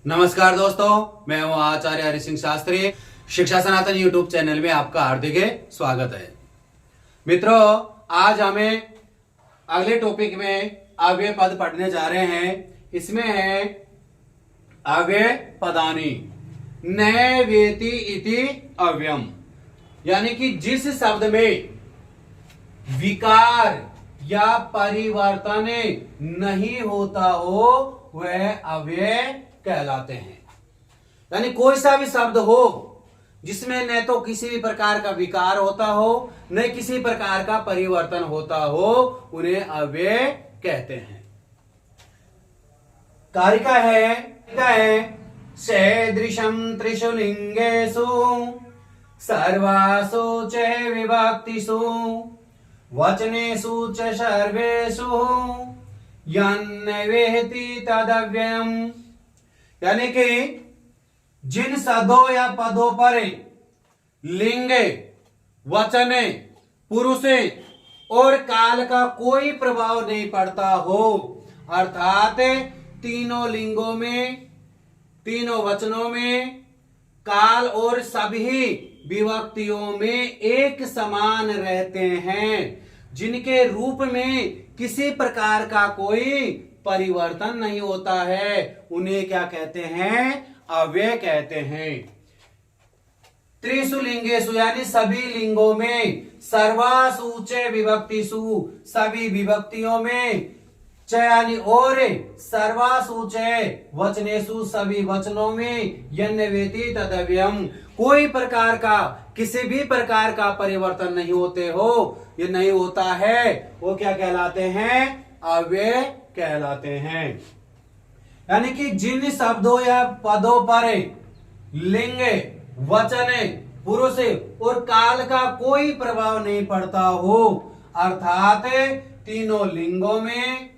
नमस्कार दोस्तों, मैं हूं आचार्य हरि सिंह शास्त्री। शिक्षा सनातन यूट्यूब चैनल में आपका हार्दिक स्वागत है। मित्रों, आज हमें अगले टॉपिक में अव्यय पद पढ़ने जा रहे हैं। इसमें है अव्यय पदानी न वेति इति अव्ययम, यानी कि जिस शब्द में विकार या परिवर्तन नहीं होता हो वह अव्यय कहलाते हैं। यानी कोई सा भी शब्द हो जिसमें न तो किसी भी प्रकार का विकार होता हो न किसी प्रकार का परिवर्तन होता हो, उन्हें अव्यय कहते हैं। कारिका है सदृशम त्रिषु लिंगेषु सर्वासु च विभक्तिषु वचनेषु च सर्वेषु यन्न वेति तदव्ययम्। यानी कि जिन शब्दों या पदों पर लिंग, वचन, पुरुष और काल का कोई प्रभाव नहीं पड़ता हो, अर्थात तीनों लिंगों में, तीनों वचनों में, काल और सभी विभक्तियों में एक समान रहते हैं, जिनके रूप में किसी प्रकार का कोई परिवर्तन नहीं होता है, उन्हें क्या कहते हैं? अव्यय कहते हैं। त्रिषु लिंगेषु यानी सभी लिंगों में, सर्वासु च विभक्तिषु सभी विभक्तियों में, च यानी और, सर्वासु च वचनेषु सभी वचनों में, यन्न वेति तदव्ययम् कोई प्रकार का, किसी भी प्रकार का परिवर्तन नहीं होते हो, ये नहीं होता है, वो क्या कहलाते हैं? अव्यय कहलाते हैं। यानी कि जिन शब्दों या पदों पर लिंग, वचन, पुरुष और काल का कोई प्रभाव नहीं पड़ता हो, अर्थात तीनों लिंगों में,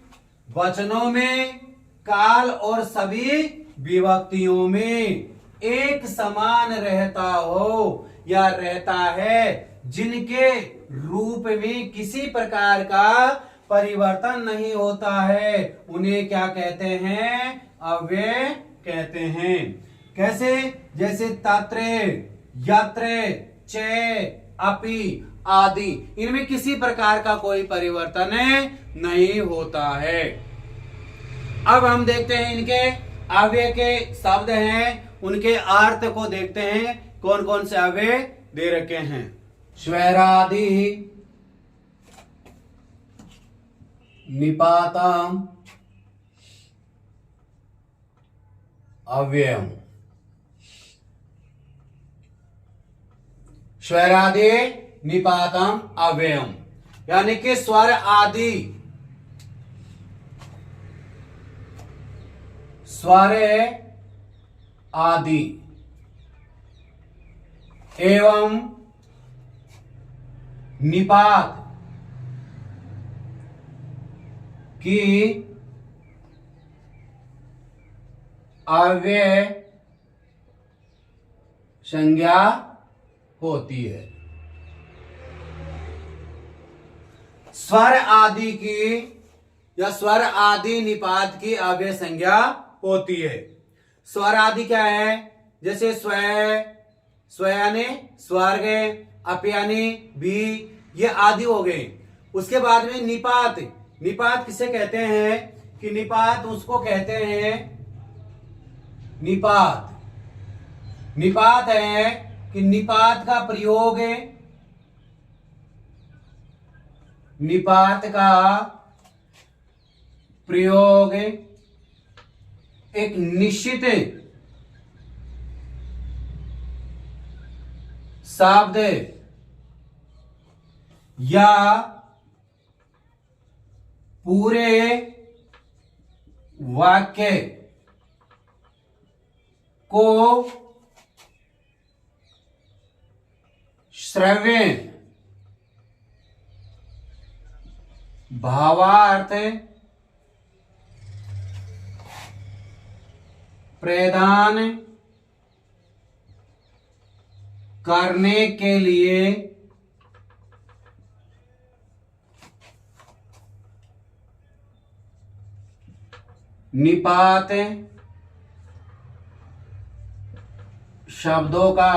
वचनों में, काल और सभी विभक्तियों में एक समान रहता हो या रहता है, जिनके रूप में किसी प्रकार का परिवर्तन नहीं होता है, उन्हें क्या कहते हैं? अव्यय कहते हैं। कैसे? जैसे तत्र, यत्र, च, अपि आदि, इनमें किसी प्रकार का कोई परिवर्तन नहीं होता है। अब हम देखते हैं इनके अव्यय के शब्द हैं, उनके अर्थ को देखते हैं, कौन कौन से अव्यय दे रखे हैं। स्वैरादि, निपातम्, अव्ययम्। स्वरादि निपातम् अव्ययम्, यानी कि स्वर आदि, स्वर आदि एवं निपात की अव्यय संज्ञा होती है। स्वर आदि की या स्वर आदि निपात की अव्यय संज्ञा होती है। स्वर आदि क्या है? जैसे स्व, स्व यानी स्वर्ग, अप यानी भी, ये आदि हो गए। उसके बाद में निपात, निपात किसे कहते हैं? कि निपात उसको कहते हैं, निपात, निपात है कि निपात का प्रयोग, निपात का प्रयोग एक निश्चित शब्द या पूरे वाक्य को श्रव्य, भावार्थ प्रदान करने के लिए निपात शब्दों का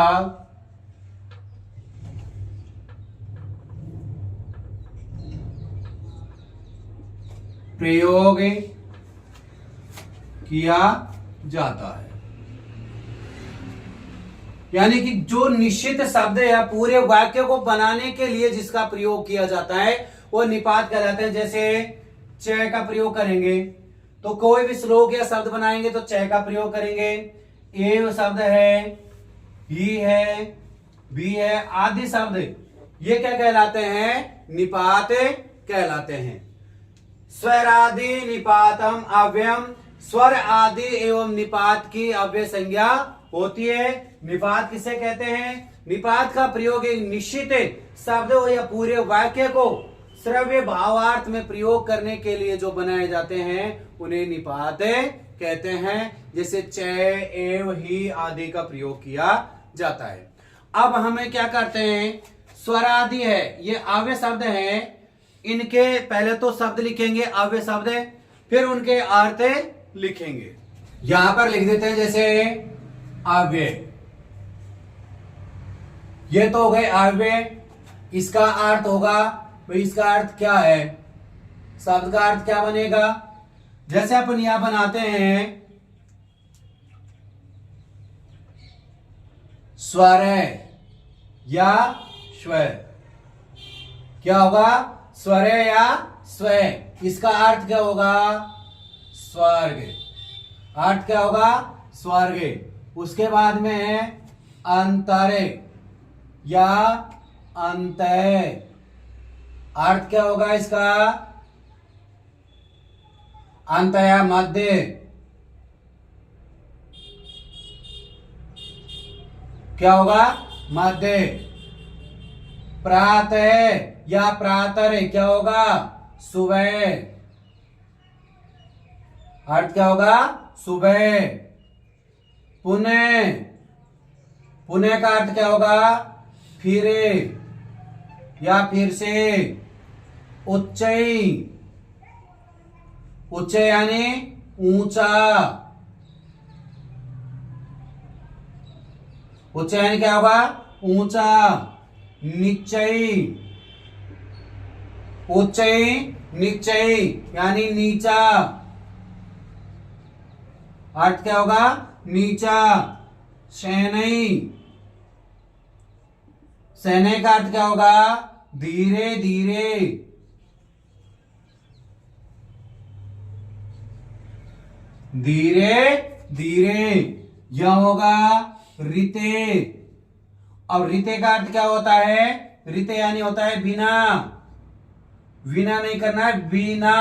प्रयोग किया जाता है। यानी कि जो निश्चित शब्द या पूरे वाक्य को बनाने के लिए जिसका प्रयोग किया जाता है वो निपात कहलाते हैं। जैसे च का प्रयोग करेंगे तो कोई भी श्लोक या शब्द बनाएंगे तो च का प्रयोग करेंगे। एव शब्द है, ही है, भी है आदि शब्द ये क्या कहलाते हैं? निपात कहलाते हैं। स्वरादि निपातम अव्ययम, स्वर आदि एवं निपात की अव्यय संज्ञा होती है। निपात किसे कहते हैं? निपात का प्रयोग एक निश्चित शब्द हो या पूरे वाक्य को श्रव्य भावार्थ में प्रयोग करने के लिए जो बनाए जाते हैं उन्हें निपात कहते हैं। जैसे च, एव, ही आदि का प्रयोग किया जाता है। अब हमें क्या करते हैं? स्वरादि है, ये अव्यय शब्द है, इनके पहले तो शब्द लिखेंगे अव्यय शब्द, फिर उनके अर्थ लिखेंगे। यहां पर लिख देते हैं जैसे अव्यय, ये तो हो गए अव्यय। इसका अर्थ होगा, तो इसका अर्थ क्या है? शब्द का अर्थ क्या बनेगा? जैसे अपन यहां बनाते हैं स्वर या स्वर, क्या होगा? स्वर या स्व, इसका अर्थ क्या होगा? स्वर्ग। अर्थ क्या होगा? स्वर्ग। उसके बाद में है अंतरे या अंतय, अर्थ क्या होगा इसका? अंत या मध्य। क्या होगा? मध्य। प्रातः या प्रातः क्या होगा? सुबह। अर्थ क्या होगा? सुबह। पुनः, पुनः का अर्थ क्या होगा? फिर या फिर से। उच्चई, उच्च यानी ऊंचा। उच्च यानी क्या होगा? ऊंचा। निश्चय, उच्चय निश्चय यानी नीचा। अर्थ क्या होगा? नीचा। शैनई, शैनई का अर्थ क्या होगा? धीरे धीरे। धीरे धीरे, यह होगा रिते। अब रिते का अर्थ क्या होता है? रिते यानी होता है बिना, बिना नहीं करना है, बिना,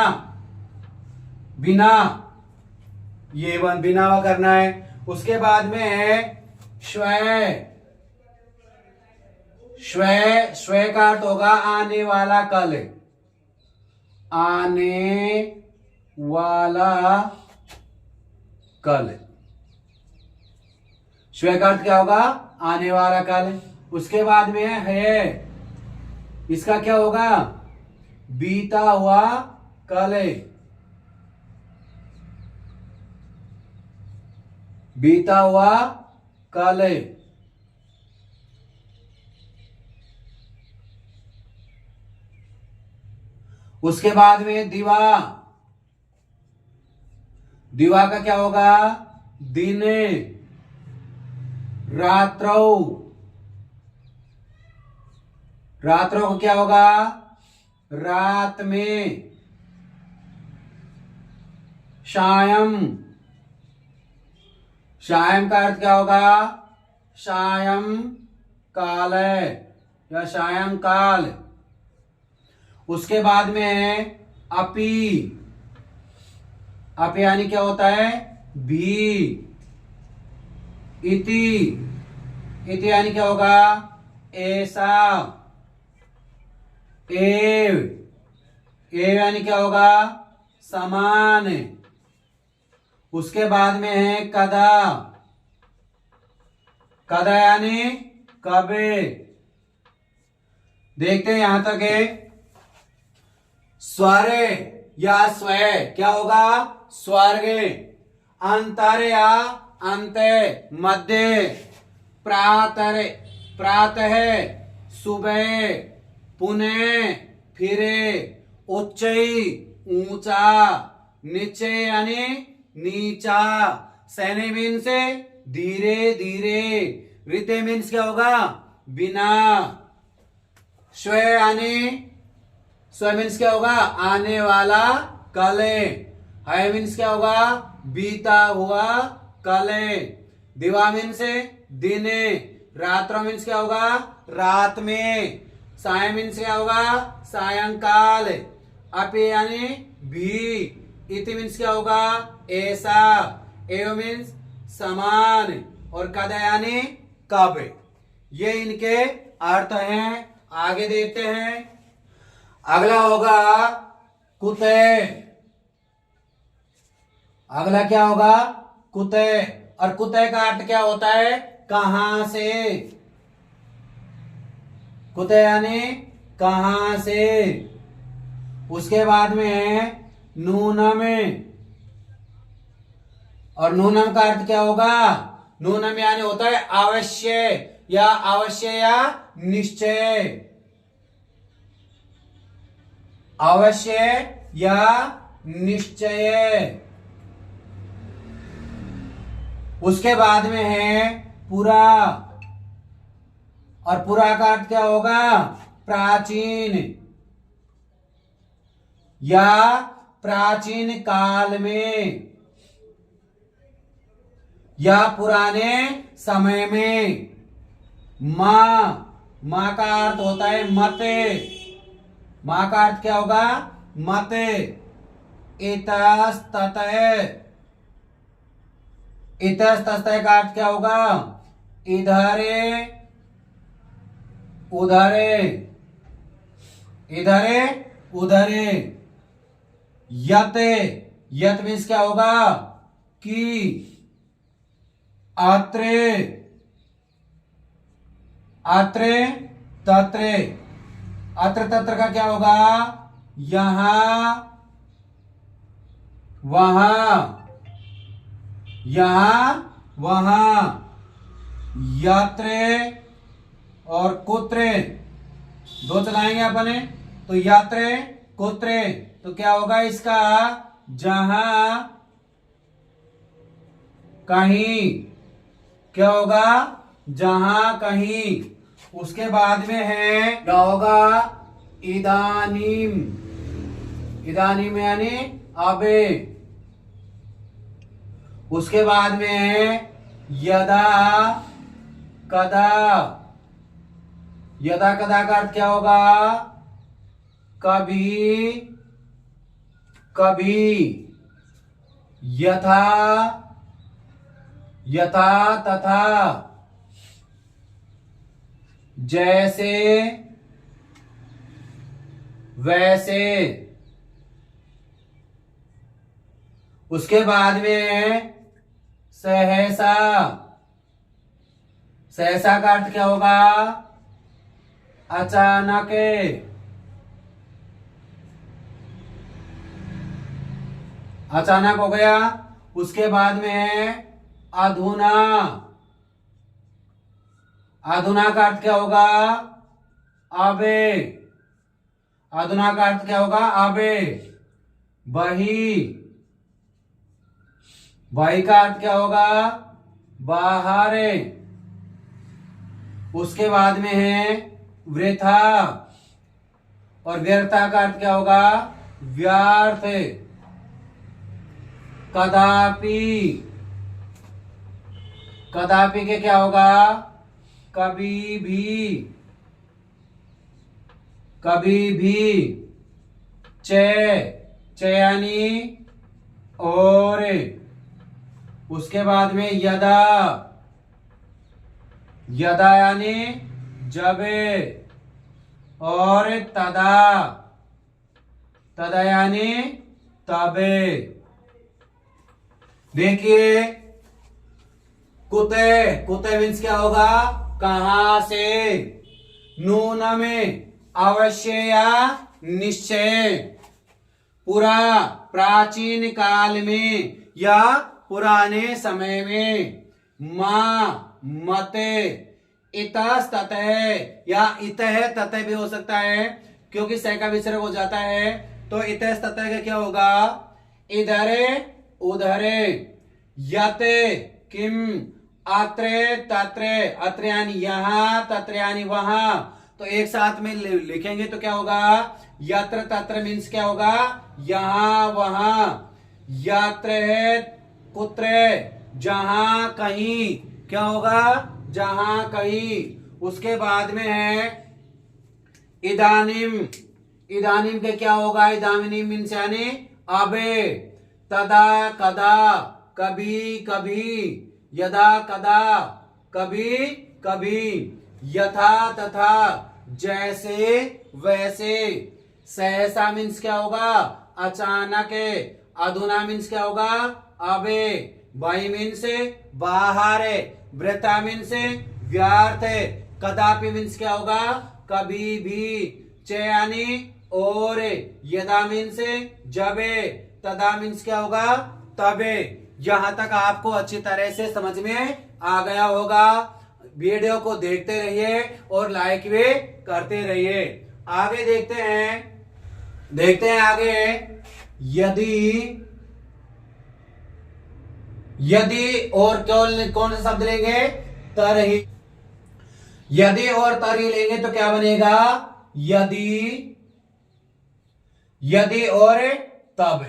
बिना, ये बिना करना है। उसके बाद में है श्वय। श्वय, श्वय का अर्थ होगा आने वाला कल, आने वाला कल। श्वय का अर्थ क्या होगा? आने वाला कल। उसके बाद में है, इसका क्या होगा? बीता हुआ कल, बीता हुआ कल। उसके बाद में दिवा। दिवा का क्या होगा? दिन। रात्रौ, रात्रों को क्या होगा? रात में। सायं, सायं का अर्थ क्या होगा? सायं काल या सायं काल। उसके बाद में है अपि। अपि यानी क्या होता है? भी। इति, इति यानी क्या होगा? ऐसा। एव, एव यानी क्या होगा? समान। उसके बाद में है कदा। कदा यानी कबे। देखते हैं यहां तक है। स्वर या स्वय क्या होगा? स्वर्ग। अंतर या अंत, मध्य। प्रातः, प्रातः सुबह, पुनः फिरे, उच्च ऊंचा, नीचे यानी नीचा, सैने मीन्स धीरे धीरे, रीते मीन्स क्या होगा बिना, स्व यानी स्व मीन्स क्या होगा आने वाला कल, है मीन्स क्या होगा बीता हुआ कल, दिवा मीन्स दिन, रात्रो मीन्स क्या होगा रात में, साय मीन्स क्या होगा सायंकाल, अपि यानी भी, इति मीन्स क्या होगा ऐसा, एव मीन्स समान, और कदा यानी कब। ये इनके अर्थ हैं। आगे देखते हैं। अगला होगा कुते। अगला क्या होगा कुते, और कुते का अर्थ क्या होता है कहां से, कुते यानी कहां से। उसके बाद में है नूनम, और नूनम का अर्थ क्या होगा, नूनम यानी होता है अवश्य या निश्चय, अवश्य या निश्चय। उसके बाद में है पुरा, और पुरा का अर्थ क्या होगा प्राचीन, या प्राचीन काल में, या पुराने समय में। मां का अर्थ होता है मत, मां का अर्थ क्या होगा मत। इतस्ततः, इतस्ततः का अर्थ क्या होगा इधरे उधरे, इधरे उधरे। यत, यत मीन्स क्या होगा कि, अत्रे, अत्रे तत्रे, अत्र तत्र का क्या होगा यहां वहां, यहां वहां। यात्रे और कुत्रे दो चलाएंगे अपने, तो यात्रे कुत्रे, तो क्या होगा इसका जहां कहीं, क्या होगा जहां कहीं। उसके बाद में है क्या होगा इदानीम, इदानीम यानी अबे। उसके बाद में है यदा कदा, यदा कदा का अर्थ क्या होगा कभी कभी। यथा, यथा तथा, जैसे वैसे। उसके बाद में सहसा, सहसा का अर्थ क्या होगा अचानक, अचानक हो गया। उसके बाद में है अधुना, अधुना का अर्थ क्या होगा अबे, अधुना का अर्थ क्या होगा अबे। बही, बही का अर्थ क्या होगा बाहर। उसके बाद में है वृथा, और व्यर्था का अर्थ क्या होगा व्यर्थ। कदापि, कदापि के क्या होगा कभी भी, कभी भी। चयानी और। उसके बाद में यदा, यदा यानी जब, और तदा, तदा यानी तबे। देखिए कुते, कुते मीन्स क्या होगा कहां से। नून में अवश्य या निश्चय। पुरा प्राचीन काल में या पुराने समय में। मते, इतस्ततः या इतः ततः भी हो सकता है क्योंकि से का विसर्ग हो जाता है। तो इतस्ततः का क्या होगा? इधरे उधरे, यते किम, अत्रे तत्रे, अत्र यानी यहां, तत्र यानी वहां। तो एक साथ में लिखेंगे तो क्या होगा? यत्र तत्र मीन्स क्या होगा? यहां वहां। यत्र है कुत्र, जहां कहीं, क्या होगा? जहां कहीं। उसके बाद में है इदानीम, इदानीम के क्या होगा? इदानीम मीन्स यानी अबे। तदा कदा, कभी कभी, यदा कदा, कभी कभी। यथा तथा, जैसे वैसे। सहसा मीन्स क्या होगा? अचानक। अधुना मीन्स क्या होगा? अबे। बाई मीन्स बाहर। वृथा मीन्स व्यर्थ। कदापि मीन्स क्या होगा? कभी भी। च यानी और। यदा मीन्स जबे। तदा मीन्स क्या होगा? तबे। यहां तक आपको अच्छी तरह से समझ में आ गया होगा। वीडियो को देखते रहिए और लाइक भी करते रहिए। आगे देखते हैं आगे। यदि, यदि और कौन सा शब्द लेंगे? तरही। यदि और तरही लेंगे तो क्या बनेगा? यदि, यदि और तब,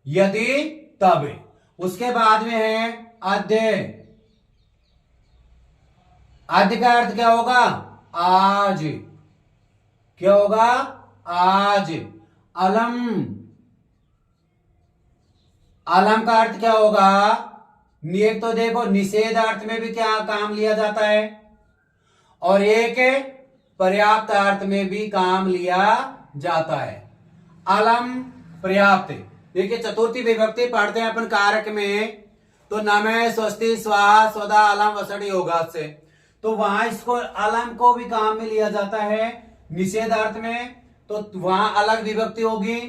यदि तब। उसके बाद में है अद्य। अद्य का अर्थ क्या होगा? आज। क्या होगा? आज। अलम, अलम का अर्थ क्या होगा? एक तो देखो निषेध अर्थ में भी क्या काम लिया जाता है और एक पर्याप्त अर्थ में भी काम लिया जाता है। अलम पर्याप्त। देखिए चतुर्थी विभक्ति पढ़ते हैं अपन कारक में तो नमः, स्वस्ति, स्वाहा, स्वधा, अलम, वसड़ी होगा से। तो वहां इसको अलम को भी काम में लिया जाता है निषेध अर्थ में, तो वहां अलग विभक्ति होगी।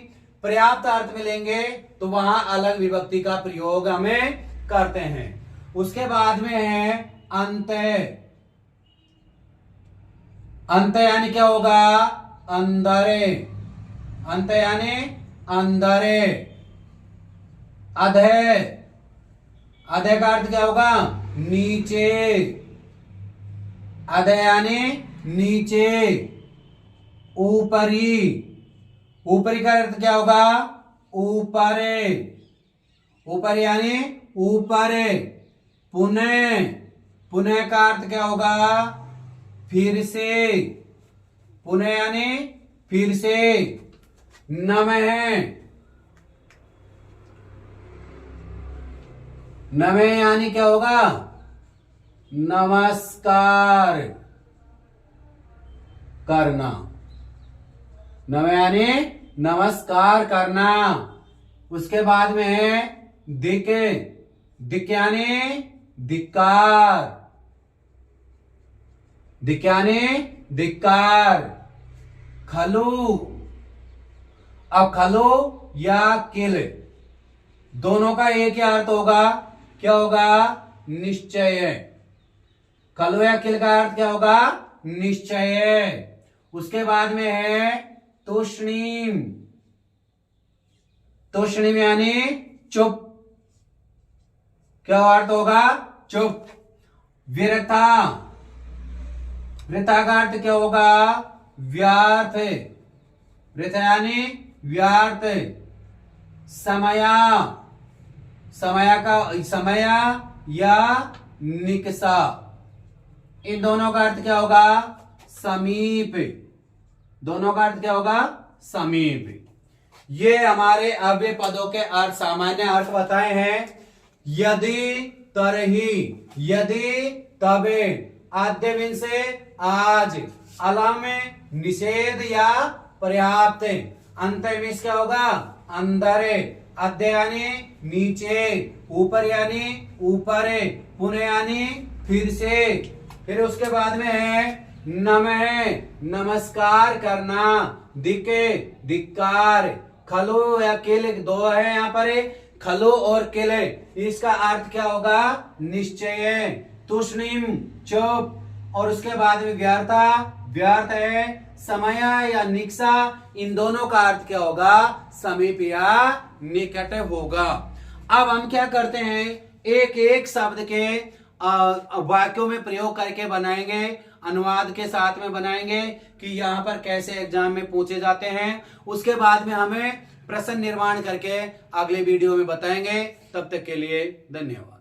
पर्याप्त अर्थ में लेंगे तो वहां अलग विभक्ति का प्रयोग हमें करते हैं। उसके बाद में है अंत। अंत यानी क्या होगा? अंदरे। अंत यानी अंदरे। अधे, अधे का अर्थ क्या होगा? नीचे। अधे यानी नीचे। ऊपरी, ऊपरी का अर्थ क्या होगा? ऊपरे। ऊपर यानी ऊपर। पुनः, पुनः का अर्थ क्या होगा? फिर से। पुनः यानी फिर से। नमः, नमः यानी क्या होगा? नमस्कार करना। नमः यानी नमस्कार करना। उसके बाद में है दिक। दिक यानी धिक्कार। दिक यानी धिक्कार। खलु। अब खलु या किल दोनों का एक ही अर्थ होगा। क्या होगा? निश्चय। खलु या किल का अर्थ क्या होगा? निश्चय। उसके बाद में है तुष्णीम। तुष्णीम यानी चुप। क्या अर्थ होगा? चुप। विरता। वृथा का अर्थ क्या होगा? व्यर्थ। वृथा यानी व्यर्थ। समया। समया का समया या निकसा, इन दोनों का अर्थ क्या होगा? समीप। दोनों का अर्थ क्या होगा? समीप। ये हमारे अव्यय पदों के अर्थ, सामान्य अर्थ बताए हैं। यदि, तरही, यदि, तबे, आद्य मीन से आज, अलम निषेध या पर्याप्त, अंत मीन्स क्या होगा? अंदर, अद्य यानी नीचे, ऊपर यानी ऊपर, पुनः यानी फिर से। फिर उसके बाद में है नमः, नमस्कार करना, दिके, धिक्कार। खलु या किल दो है यहाँ पर। खलो और किले, इसका अर्थ क्या होगा? निश्चय। तुष्णिम चुप, और उसके बाद में व्यर्था, व्यर्थ है। समय या निक्सा, इन दोनों का अर्थ क्या होगा? समीप या निकट होगा। अब हम क्या करते हैं, एक एक शब्द के वाक्यों में प्रयोग करके बनाएंगे, अनुवाद के साथ में बनाएंगे कि यहाँ पर कैसे एग्जाम में पूछे जाते हैं। उसके बाद में हमें प्रश्न निर्माण करके अगले वीडियो में बताएंगे। तब तक के लिए धन्यवाद।